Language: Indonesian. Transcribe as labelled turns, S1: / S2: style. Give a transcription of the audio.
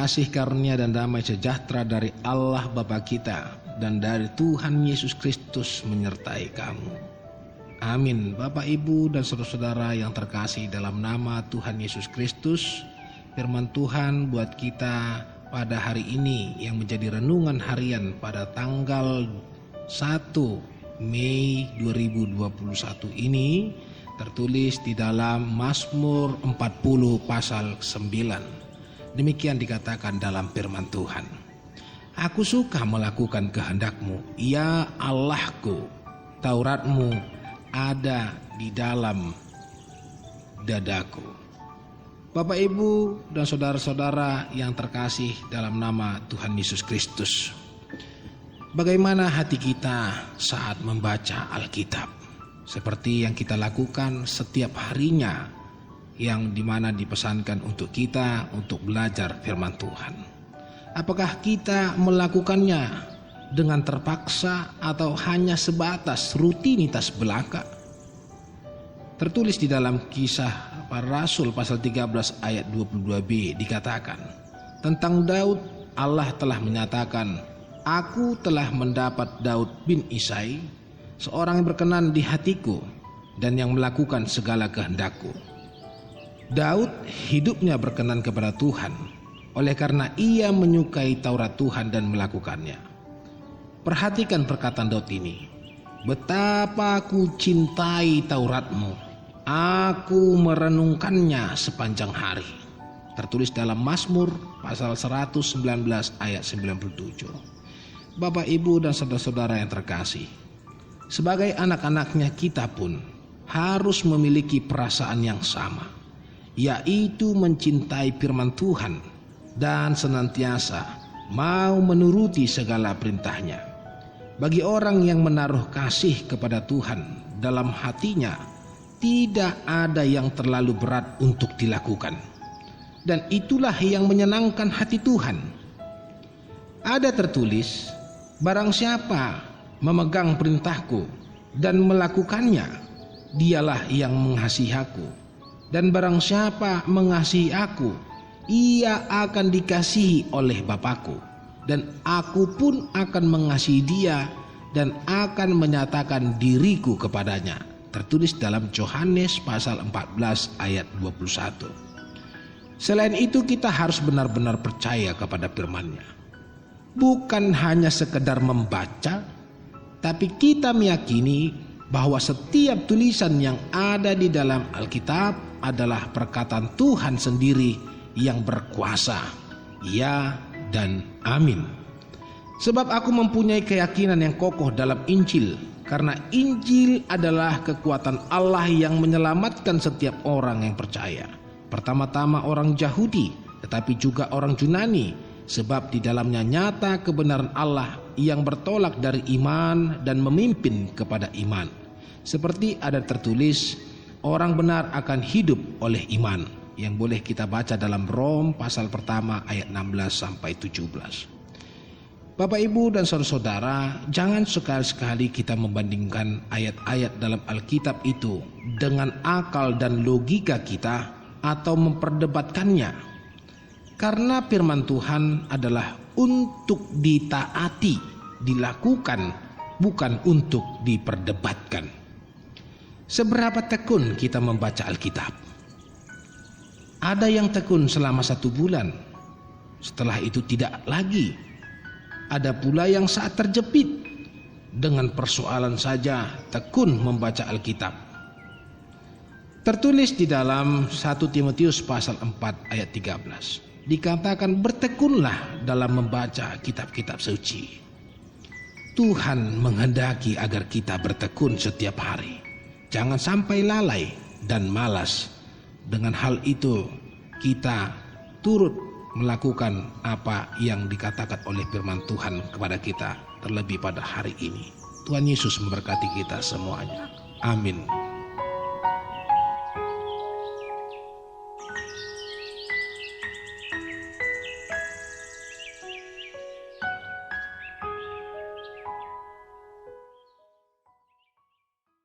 S1: kasih karunia dan damai sejahtera dari Allah Bapa kita dan dari Tuhan Yesus Kristus menyertai kamu. Amin. Bapak, Ibu, dan saudara-saudara yang terkasih dalam nama Tuhan Yesus Kristus, firman Tuhan buat kita pada hari ini yang menjadi renungan harian pada tanggal 1 Mei 2021 ini tertulis di dalam Mazmur 40 pasal 9. Demikian dikatakan dalam firman Tuhan. Aku suka melakukan kehendak-Mu, ya Allahku. Taurat-Mu ada di dalam dadaku. Bapak, Ibu, dan saudara-saudara yang terkasih dalam nama Tuhan Yesus Kristus, bagaimana hati kita saat membaca Alkitab? Seperti yang kita lakukan setiap harinya, yang dimana dipesankan untuk kita untuk belajar firman Tuhan. Apakah kita melakukannya dengan terpaksa atau hanya sebatas rutinitas belaka? Tertulis di dalam Kisah Para Rasul pasal 13 ayat 22b dikatakan, tentang Daud Allah telah menyatakan, Aku telah mendapat Daud bin Isai, seorang yang berkenan di hatiku dan yang melakukan segala kehendakku. Daud hidupnya berkenan kepada Tuhan, oleh karena ia menyukai Taurat Tuhan dan melakukannya. Perhatikan perkataan Daud ini, betapa ku cintai Taurat-Mu, aku merenungkannya sepanjang hari. Tertulis dalam Mazmur pasal 119 ayat 97. Bapak, Ibu, dan saudara-saudara yang terkasih, sebagai anak-anaknya kita pun harus memiliki perasaan yang sama, yaitu mencintai firman Tuhan dan senantiasa mau menuruti segala perintahnya. Bagi orang yang menaruh kasih kepada Tuhan dalam hatinya, tidak ada yang terlalu berat untuk dilakukan, dan itulah yang menyenangkan hati Tuhan. Ada tertulis, barang siapa memegang perintahku dan melakukannya, dialah yang mengasihi aku. Dan barang siapa mengasihi aku, ia akan dikasihi oleh Bapakku, dan aku pun akan mengasihi dia dan akan menyatakan diriku kepadanya. Tertulis dalam Yohanes pasal 14 ayat 21. Selain itu, kita harus benar-benar percaya kepada firman-Nya. Bukan hanya sekedar membaca, tapi kita meyakini bahwa setiap tulisan yang ada di dalam Alkitab adalah perkataan Tuhan sendiri yang berkuasa. Ya dan amin. Sebab aku mempunyai keyakinan yang kokoh dalam Injil, karena Injil adalah kekuatan Allah yang menyelamatkan setiap orang yang percaya. Pertama-tama orang Yahudi, tetapi juga orang Yunani, sebab di dalamnya nyata kebenaran Allah yang bertolak dari iman dan memimpin kepada iman. Seperti ada tertulis, orang benar akan hidup oleh iman, yang boleh kita baca dalam Rom pasal pertama ayat 16 sampai 17. Bapak, Ibu, dan saudara-saudara, jangan sekali-sekali kita membandingkan ayat-ayat dalam Alkitab itu dengan akal dan logika kita atau memperdebatkannya. Karena firman Tuhan adalah untuk ditaati, dilakukan, bukan untuk diperdebatkan. Seberapa tekun kita membaca Alkitab? Ada yang tekun selama 1 bulan, setelah itu tidak lagi. Ada pula yang saat terjepit, dengan persoalan saja tekun membaca Alkitab. Tertulis di dalam 1 Timotius pasal 4 ayat 13. Dikatakan bertekunlah dalam membaca kitab-kitab suci. Tuhan menghendaki agar kita bertekun setiap hari. Jangan sampai lalai dan malas. Dengan hal itu kita turut melakukan apa yang dikatakan oleh firman Tuhan kepada kita, terlebih pada hari ini. Tuhan Yesus memberkati kita semuanya. Amin.